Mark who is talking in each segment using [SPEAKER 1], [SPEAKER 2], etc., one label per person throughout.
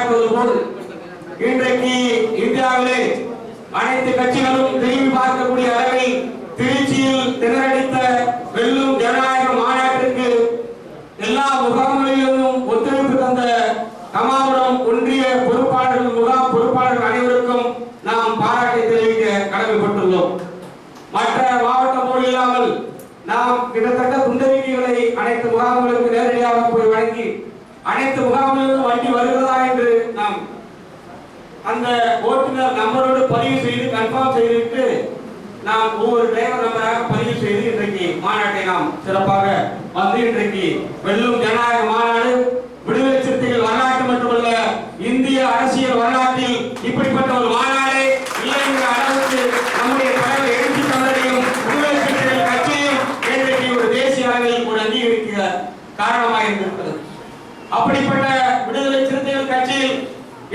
[SPEAKER 1] பார்ப்பது போல் இன்றைக்கு இந்தியாவிலே அனைத்து கட்சிகளும் திரும்பி பார்க்கக்கூடிய அளவில் திருச்சியில் திணறடித்த வெல்லும் ஜனநாயக மாநாட்டிற்கு எல்லா முகாம்களிலும் ஒத்துழைப்பு தந்த கமாபுரம் ஒன்றிய பொறுப்பாளர்கள், முகாம் பொறுப்பாளர்கள் அனைவருக்கும் நாம் பாராட்டை தெரிவிக்க கடமைப்பட்டுள்ளோம். மற்ற மாவட்டம் போல் இல்லாமல் நாம் கிட்டத்தட்ட குண்டறிக்கைகளை அனைத்து முகாம்களுக்கு நேரடியாக போய் வழங்கி அனைத்து முகாம்களிலும் வண்டி வருகிறதா என்று நாம் அந்த ஓட்டுநர் நம்பரோடு பதிவு செய்து கன்ஃபார்ம் செய்துவிட்டு நாம் ஒவ்வொரு டிரைவர் நம்பராக பதிவு செய்து இன்றைக்கு மாநாட்டை நாம் சிறப்பாக வந்து இன்றைக்கு வெல்லும் ஜனநாயக மாநாடு விடுதலை சிறுத்தைகள் வரலாற்று மட்டுமல்ல இந்திய அரசியல் வரலாற்றில் இப்படிப்பட்ட ஒரு மாநாடு இல்லை என்ற அளவுக்கு நம்முடைய தலைவர் எழுச்சி தமிழரையும் விடுதலை சிறுத்தைகள் கட்சியும் இன்றைக்கு ஒரு தேசிய அளவில் ஒரு அங்கீகரிக்க காரணமாக இருந்திருக்கிறது. அப்படிப்பட்ட விடுதலை சிறுத்தைகள் கட்சியில்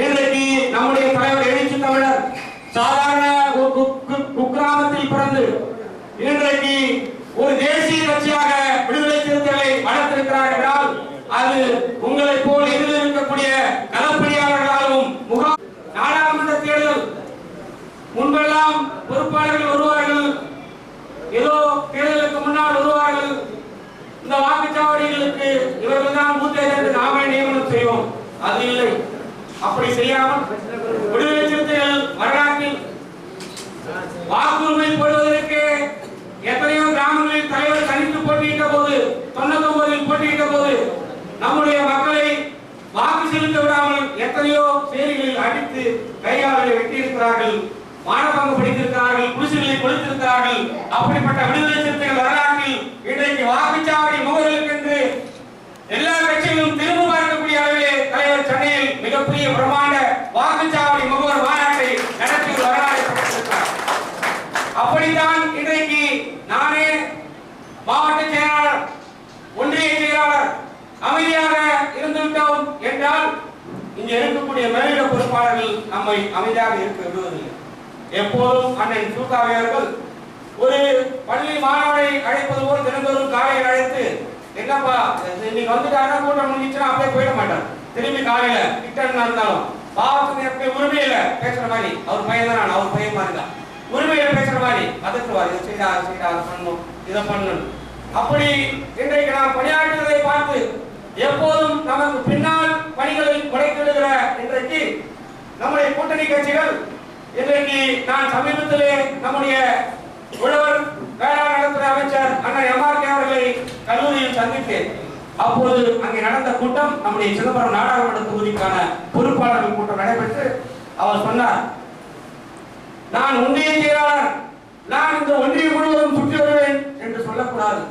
[SPEAKER 1] இன்றைக்கு நம்முடைய தலைவர் எழுச்சி தமிழர் சாதாரண குக்கிராமத்தில் பிறந்து இன்றைக்கு ஒரு தேசிய கட்சியாக விடுதலை சிறுத்தைகளை வளர்த்திருக்கிறார் என்றால் அது உங்களை போல் எதிரில் இருக்கக்கூடிய களப்பணியாளர்களாலும் நாடாளுமன்ற தேர்தல் முன்பெல்லாம் பொறுப்பாளர்கள் வருவார்கள், ஏதோ தேர்தலுக்கு முன்னால் வருவார்கள், இந்த வாக்குச்சாவடிகளுக்கு இவர்கள் தான் பூத் ஏஜென்ட் நாமே நியமனம் செய்வோம். அது இல்லை. அப்படி செய்யாமல் விடுதலை சிறுத்தைகள் வரலாற்றில் வாக்குரிமை போடுவதற்கு எத்தனையோ கிராமங்களில் தலைவர் தனித்து போட்டியிட்ட போது 99 போட்டியிட்ட போது நம்முடைய மக்களை வாக்கு செலுத்த விடாமல் எத்தனையோ சேரிகளில் அடித்து கையாளர்களை வெட்டியிருக்கிறார்கள், மானபங்கம் படித்திருக்கிறார்கள், குடிசைகளை கொடுத்திருக்கிறார்கள். அப்படிப்பட்ட விடுதலை சிறுத்தைகள் வரலாற்றில் இன்றைக்கு வாக்குச்சாவடி முகவர்களுக்கு என்று எல்லா கட்சிகளும் திரும்ப பார்க்கக்கூடிய அளவிலே தலைவர் சென்னையில் மிகப்பெரிய பிரமாண்ட வாக்குச்சாவடி முகவர் மாநாட்டை நடத்தி வரலாறு படைத்திருக்கிறார். அப்படித்தான் இன்றைக்கு நானே மாவட்ட செயலாளர், ஒன்றிய செயலாளர் அமைதியாக இருந்துவிட்டோம் என்றால் இங்க இருக்கக்கூடிய மேலிட பொறுப்பாளர்கள் நம்மை அமைதியாக இருக்க விடுவதில்லை. எப்போதும் அண்ணன் சூகாவி அவர்கள் ஒரு பள்ளி மாணவரை அழைப்பது போல் தினந்தோறும் காலையில் அழைத்து, என்னப்பா இன்னைக்கு வந்துட்டாங்க கூட்டம் முடிஞ்சுச்சுன்னா அப்படியே போயிட மாட்டார். திரும்பி காலையில கிட்டா இருந்தாலும் பாவத்துக்கு உரிமை இல்லை பேசுற மாதிரி, அவர் பையன் தான், அவர் பையன் மாதிரி தான், உரிமையில பேசுற மாதிரி அதட்டுவார். இதை செய்தா பண்ணணும், இதை பண்ணணும். அப்படி இன்றைக்கு நாம் பணியாற்றுவதை பார்த்து எப்போதும் நமக்கு பின்னால் பணிகளில் முளைக்கிடுகிற இன்றைக்கு நம்முடைய கூட்டணி கட்சிகள் இன்றைக்கு நான் சமீபத்திலே நம்முடைய உழவர் வேளாண் நலத்துறை அமைச்சர் அண்ணன் எம்ஆர்கே அவர்களை கல்லூரியில் சந்தித்தேன். அப்போது அங்கே நடந்த கூட்டம் நம்முடைய சிதம்பரம் நாடாளுமன்ற தொகுதிக்கான பொறுப்பாளர்கள் கூட்டம் நடைபெற்று அவர் சொன்னார், நான் ஒன்றிய செயலாளர், நான் இந்த ஒன்றியம் முழுவதும் சுற்றி வருவேன் என்று சொல்லக்கூடாது.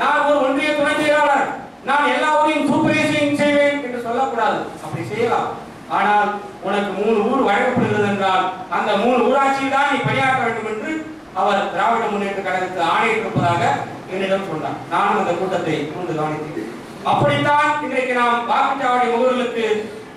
[SPEAKER 1] நான் ஒரு ஒன்றிய துணை செயலாளர், நான் எல்லா ஊரையும் சூப்பர்வைசிங் செய்வேன் என்று சொல்லக்கூடாது. அப்படி செய்யலாம். ஆனால் உனக்கு 3 ஊர் வழங்கப்படுகிறது என்றால் அந்த 3 ஊராட்சியில் தான் நீ பணியாற்ற வேண்டும் என்று அவர் திராவிட முன்னேற்ற கழகத்துக்கு ஆணையிட்டிருப்பதாக என்னிடம் சொன்னார். நானும் அந்த கூட்டத்தை கூர்ந்து கவனித்தேன். அப்படித்தான் இன்றைக்கு நாம் வாக்குச்சாவடி முகவர்களுக்கு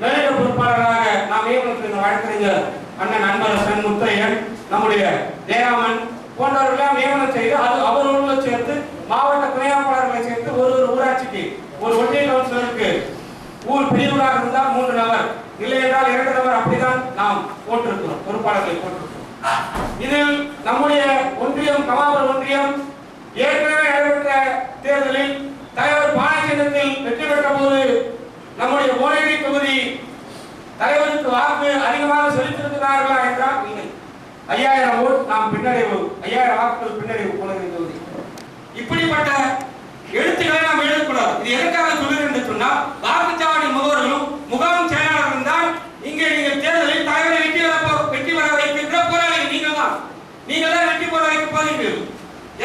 [SPEAKER 1] மேலிட பொறுப்பாளராக நாம் நியமனம் செய்த வழக்கறிஞர் அண்ணன் அன்பரசன், முத்தையன், நம்முடைய ஜெயராமன் போன்றவர்களெல்லாம் நியமனம் செய்து அது அவர்களோடு சேர்த்து மாவட்ட துணையாளர்களை சேர்த்து ஒரு ஊராட்சிக்கு ஒரு ஒன்றிய கவுன்சிலருக்கு ஊர் பிரிவுகளாக இருந்தால் 3 நபர், இல்லை என்றால் 2 நபர், அப்படிதான் நாம் போட்டிருக்கிறோம், பொறுப்பாளர்களை போட்டிருக்கிறோம். இதில் நம்முடைய ஒன்றியம், கமாபுரம் ஒன்றியம் ஏற்கனவே நடைபெற்ற தேர்தலில் தலைவர் பானை சின்னத்தில் வெற்றி பெற்ற போது நம்முடைய ஓனேரி தொகுதி தலைவருக்கு வாக்கு அதிகமாக செலுத்தியிருக்கிறார்களா என்றால் இல்லை. 5000 ஓட்டு நாம் பின்னடைவு, 5000 வாக்குகள் பின்னடைவு ஓனேரி தொகுதி. இப்படிப்பட்ட எழுத்துக்களை நாம் எழுதக்கூடாது. இது எதற்காக சொல்லுகிறேன் என்று சொன்னால், வாக்குச்சாவடி முகவர்களும் முகாம் செயலாளர்கள் தான் இங்கே நீங்கள் தேர்தலில் தலைவரை வெற்றி பெற வைக்கின்ற போராளிகள் நீங்கள் தான். நீங்கள் தான் வெற்றி பெற வைக்க போகிறீர்கள்.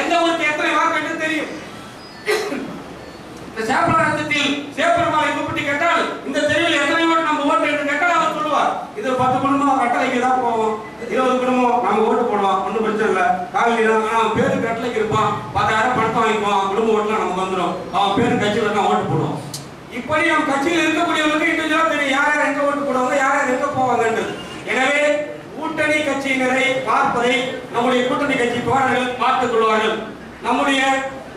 [SPEAKER 1] எந்த ஊருக்கு எத்தனை வாக்கு என்று தெரியும். இந்த சேப்பலாரத்தில் சேப்பெருமாளை கூப்பிட்டு கேட்டால் இந்த தெருவில் எத்தனை ஓட்டு நம்ம ஓட்டு என்று கேட்டால் அவர் சொல்லுவார், இது 10 குடும்பம் கட்டளைக்கு தான் போவோம், 20 குடும்பம் நம்ம ஓட்டு போடுவோம், ஒன்றும் பிரச்சனை இல்லை, காலையில் அவன் பேரு கட்டளைக்கு இருப்பான், 10,000 பணத்தை வாங்கிக்குவான், குடும்ப ஓட்டுலாம் நமக்கு வந்துடும், அவன் பேரு கட்சியில் தான் ஓட்டு போடுவோம். இப்படி நம் கட்சியில் இருக்கக்கூடியவர்களுக்கு இண்டிவிஜுவலா தெரியும் யார் யார் எங்க ஓட்டு போடுவாங்க, யார் யார் எங்க போவாங்க. எனவே கூட்டணி கட்சியினரை பார்ப்பதை நம்முடைய கூட்டணி கட்சி தோழர்கள் பார்த்துக் கொள்வார்கள். நம்முடைய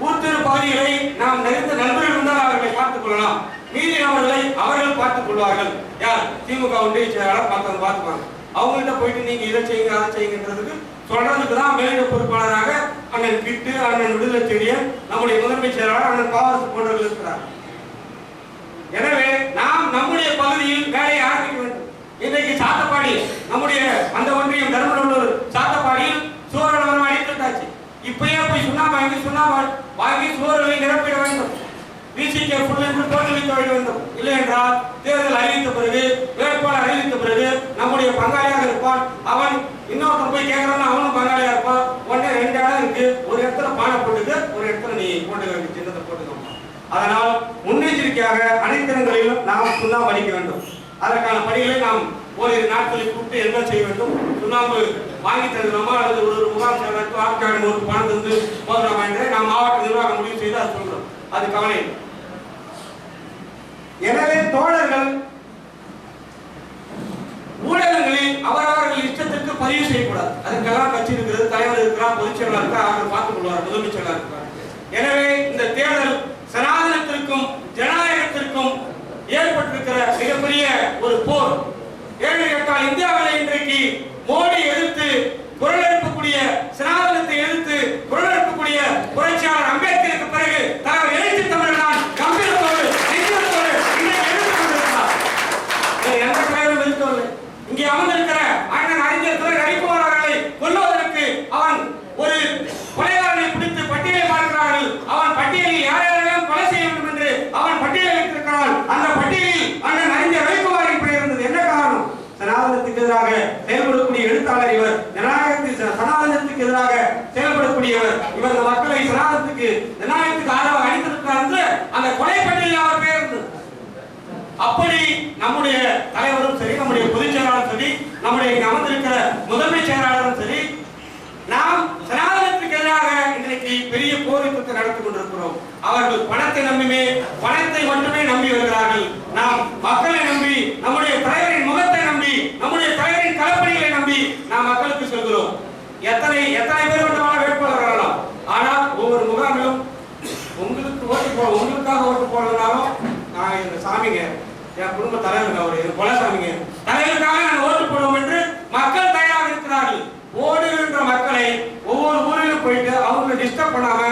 [SPEAKER 1] ஊர்த்திரு பகுதிகளை நாம் நிறைந்த நண்பர்கள் இருந்தால் அவர்களை பார்த்துக் கொள்ளலாம். மீதி நபர்களை அவர்கள் பார்த்துக் கொள்வார்கள். யார்? திமுக ஒன்றிய செயலாளர் பார்த்துப்பாங்க. அவங்கள்ட்ட போயிட்டு நீங்க இதை செய்யுங்க அதை செய்யுங்கன்றதுக்கு சொல்றதுக்கு தான் மேலிட பொறுப்பாளராக அண்ணன் கிட்டு, அண்ணன் விடுதலை செடியன், நம்முடைய முதன்மை செயலாளர் அண்ணன் பாவாசு போன்றவர்கள் இருக்கிறார். எனவே நாம் நம்முடைய பகுதியில் வேலையை ஆரம்பிக்க வேண்டும். இன்றைக்கு சாத்தப்பாடி நம்முடைய அந்த ஒன்றியம் தர்மநல்லூர் சாத்தப்பாடியில் சூழல் அடித்தாச்சு. இப்பயே போய் சுண்ணாம்பு வாங்கி சூழலை நிரப்பிட வேண்டும். விசிகே தோற்றுவிக்க வேண்டும். இல்லை என்றால் தேர்தல் அறிவித்த பிறகு, வேட்பாளர் அறிவித்த பிறகு நம்முடைய பங்காளியாக இருப்பான். அவன் இன்னொருத்தன் போய் கேட்கறான், அவனும் பங்காளியா இருப்பான். உடனே 2 இடம் இருக்கு, ஒரு இடத்துல பானை போட்டுக்கு, ஒரு இடத்துல நீ போட்டு சின்னத்தை போட்டுக்கணும். அதனால் முன்னெச்சரிக்கையாக அனைத்து இடங்களிலும் நாம் சுண்ணாம்பு அடிக்க வேண்டும். அதற்கான பணிகளை நாம் ஓரிரு நாட்களில் கூப்பிட்டு என்ன செய்ய வேண்டும்? சுண்ணாம்பு வாங்கி தருகிறோமா அல்லது ஒரு முகாம் செயலருக்கு வாக்காளர் ஒரு பணம் தந்து போகிறோமா என்று நாம் மாவட்ட நிர்வாகம் முடிவு செய்து அதை சொல்கிறோம். அது கவலை. எனவே தோழர்கள் ஊடகங்களில் அவரவர்கள் இஷ்டத்திற்கு பதிவு செய்யக்கூடாது. அதுக்கெல்லாம் கட்சி இருக்கிறது, தலைவர் இருக்கிறார், பொதுச் செயலாளர் இருக்கிறார், அவர்கள் பார்த்துக் கொள்வார், முதன்மை செயலாளர் இருக்கிறார். எனவே இந்த தேர்தல் சனாதனத்திற்கும் ஜனநாயகத்திற்கும் ஏற்பட்டிருக்கிற மிகப்பெரிய ஒரு போர். 7-8 இந்தியாவில் இன்றைக்கு மோடி எதிர்த்து குரல் எழுப்பக்கூடிய, சனாதனத்தை எதிர்த்து குரல் எழுப்பக்கூடிய புரட்சியாளர் அம்பேத்கருக்கு பிறகு தலைவர் எழுச்சி தமிழர் தான் கம்பீரத்தோடு எந்த தலைவரும் எதிர்க்கவில்லை. இங்கே அமர்ந்திருக்கிற அண்ணன் அறிஞர் துறை ரவிக்குமார் அவர்களை கொல்லுவதற்கு அவன் ஒரு கொலைகாரனை பிடித்து பட்டியலை பார்க்கிறார்கள். அவன் பட்டியலில் யார் யாரெல்லாம் கொலை செய்ய வேண்டும் என்று அவன் பட்டியலில் இருக்கிறான். அந்த பட்டியலில் அண்ணன் அறிஞர் ரவிக்குமாரின் பெயர் இருந்தது. என்ன காரணம்? சனாதனத்துக்கு எதிராக செயல்படக்கூடிய எழுத்தாளர் இவர். சனாதனத்துக்கு எதிராக செயல்படக்கூடியவர் இவர். இந்த மக்களை சனாதனத்துக்கு ஜனநாயகத்துக்கு ஆதரவாக அளித்திருக்கிறார் என்று அந்த கொலை பட்டியலில் அவர் பெயர் இருந்தது. அப்படி நம்முடைய தலைவரும் சரி, நம்முடைய பொதுச் செயலாளரும் சரி, நம்முடைய அமர்ந்திருக்கிற முதன்மை செயலாளரும் சரி, நாம் சனாதனத்துக்கு எதிராக இன்றைக்கு பெரிய போராட்டத்தை நடத்தி கொண்டிருக்கிறோம். அவர்கள் பணத்தை மட்டுமே நம்பி வருகிறார்கள். நாம் மக்களை நம்பி, நம்முடைய தலைவரின் முகத்தை நம்பி, நம்முடைய தலைவரின் களப்பணிகளை நம்பி நாம் மக்களுக்கு சொல்கிறோம். எத்தனை பேர் வேண்டுமான வேட்பாளர் வரலாம். ஆனால் ஒவ்வொரு முகாமிலும் உங்களுக்காக ஓட்டு போடலனாலும் நான் இந்த சாமிங்க, என் குடும்ப தலைவருங்க, அவர் கொலசாமிங்க, தலைவருக்காக நான் ஓட்டு போடுவோம் என்று மக்கள் தயாராக இருக்கிறார்கள். ஓடுகின்ற மக்களை ஒவ்வொரு ஊரிலும் போயிட்டு அவங்களை டிஸ்டர்ப் பண்ணாம,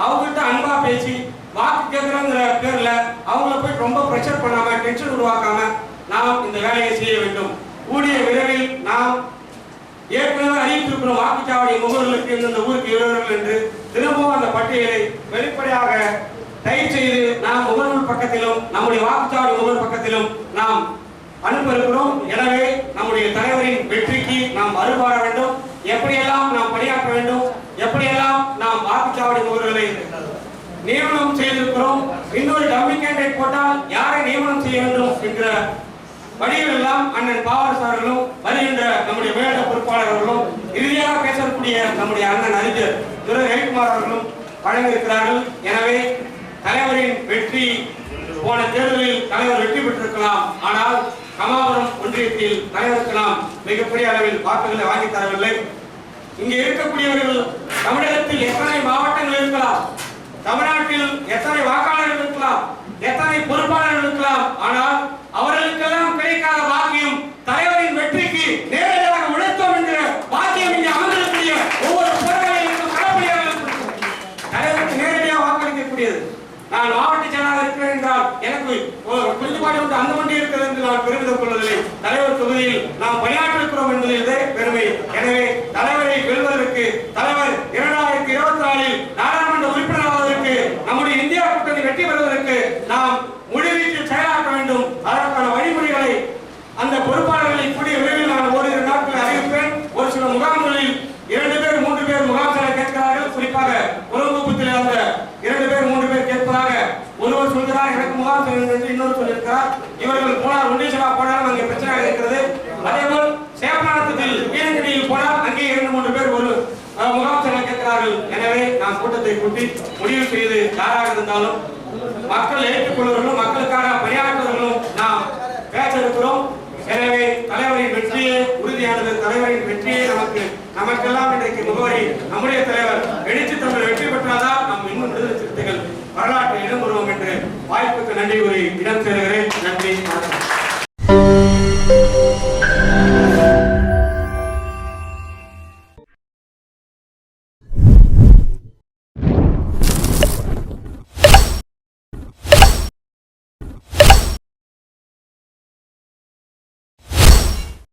[SPEAKER 1] அவங்கள்ட்ட அன்பா பேசி வாக்கு கேட்கிறோங்கிற பேர்ல அவங்களை போய் ரொம்ப பிரஷர் பண்ணாம, டென்ஷன் உருவாக்காம நாம் இந்த வேலையை செய்ய வேண்டும். கூடிய விரைவில் நாம் ஏற்கனவே அறிவித்திருக்கிறோம் வாக்குச்சாவடி முகவர்களுக்கு இந்த ஊருக்கு இவர்கள் என்று. திரும்பவும் அந்த பட்டியலை வெளிப்படையாக டைப் செய்து நாம் முகநூல் பக்கத்திலும் நம்முடைய வாக்குச்சாவடி முகநூல் பக்கத்திலும் நாம் அனுப்ப இருக்கிறோம். எனவே நம்முடைய தலைவரின் வெற்றிக்கு நாம் அருள்வாழ வேண்டும். எப்படியெல்லாம் நாம் பணியாற்ற வேண்டும், எப்படியெல்லாம் நாம் வாக்குச்சாவடி முகவர்களை நியமனம் செய்திருக்கிறோம். இன்னொரு டம்மி கேண்டிடேட் போட்டால் யாரை நியமனம் செய்ய வேண்டும் என்கிற வழிகள் எல்லாம் அண்ணன் பாவாசு அவர்களும் வருகின்ற நம்முடைய மேலிட பொறுப்பாளர் அவர்களும் இறுதியாக பேசக்கூடிய நம்முடைய அண்ணன் அறிஞர் துரை ரவிக்குமார் அவர்களும் வழங்கியிருக்கிறார்கள். எனவே தலைவரின் வெற்றி, போன தேர்தலில் தலைவர் வெற்றி பெற்றிருக்கலாம், ஆனால் கமாபுரம் ஒன்றியத்தில் தலைவருக்கு நாம் மிகப்பெரிய அளவில் வாக்குகளை வாங்கி தரவில்லை. இங்கே இருக்கக்கூடியவர்கள் தமிழகத்தில் எத்தனை மாவட்டங்கள் இருக்கலாம், தமிழ்நாட்டில் எத்தனை வாக்காளர்கள் இருக்கலாம், எத்தனை பொறுப்பாளர்கள் இருக்கலாம், ஆனால் அவர்களுக்கெல்லாம் கிடைக்காத பாக்கியம் தலைவரின் வெற்றிக்கு நேரடியாக உழைத்தோம் என்கிற பாக்கியம் இங்கே அமர்ந்திருக்கூடிய ஒவ்வொரு போராளிகளுக்கும் களப்பணியாளர்களுக்கும் தலைவருக்கு நேரடியாக வாக்களிக்கக்கூடியது. நான் மாவட்ட செயலாளர் இருக்கிறேன் என்றால் எனக்கு குறிப்பாடு வந்து அந்த வண்டி இருக்கிறது என்று நான் பெருமிதம் கொள்வதில்லை. தலைவர் தொகுதியில் நாம் பணியாற்றிருக்கிறோம் என்பதிலே பெருமை. எனவே தலைவரை வெல்வதற்கு, தலைவர் 2024 நாடாளுமன்ற உறுப்பினர் ஆவதற்கு, நம்முடைய இந்தியா கூட்டணி வெற்றி பெறுவதற்கு நாம் முழுவீச்சில் செயலாற்ற வேண்டும். அதற்கான வழிமுறைகளை அந்த பொறுப்பாளர்களை கூடிய விரைவில் நான் ஓரிரு நாட்கள் அறிவிப்பேன். ஒரு சில முகாம்களில் 2 பேர் 3 பேர் முகாம் செல்ல கேட்கிறார்கள். குறிப்பாக உறவுக்குப்பத்தில் அந்த 2 பேர் 3 பேர் கேட்பதாக ஒருவர் சொல்கிறார், எனக்கு முகாம் செல்லும் என்று இன்னொரு சொல்லியிருக்கிறார். இவர்கள் போனால் ஒன்றிய சபா போனாலும் அங்கே பிரச்சனையாக இருக்கிறது. அதேபோல் சேப்பநாதத்தில் வீரங்கடியில் போனால் அங்கே 2-3 பேர் ஒரு முகாம் செல்ல கேட்கிறார்கள். எனவே நாம் கூட்டத்தை கூட்டி முடிவு செய்து யாராக இருந்தாலும் மக்கள் ஏற்றுக்கொள்வர்களும் மக்களுக்கான பணியாற்றுவர்களும் நாம் பேச இருக்கிறோம். எனவே தலைவரின் வெற்றியே உறுதியானது. தலைவரின் வெற்றியே நமக்கெல்லாம் இன்றைக்கு முகவரி. நம்முடைய தலைவர் எழுச்சி தமிழர் வெற்றி பெற்றால்தான் நாம் இன்னும் விடுதலை சிறுத்தைகள் வரலாற்றை இடம் பெறுவோம் என்று வாய்ப்புக்கு நன்றி கூறி இடம் சேருகிறேன்.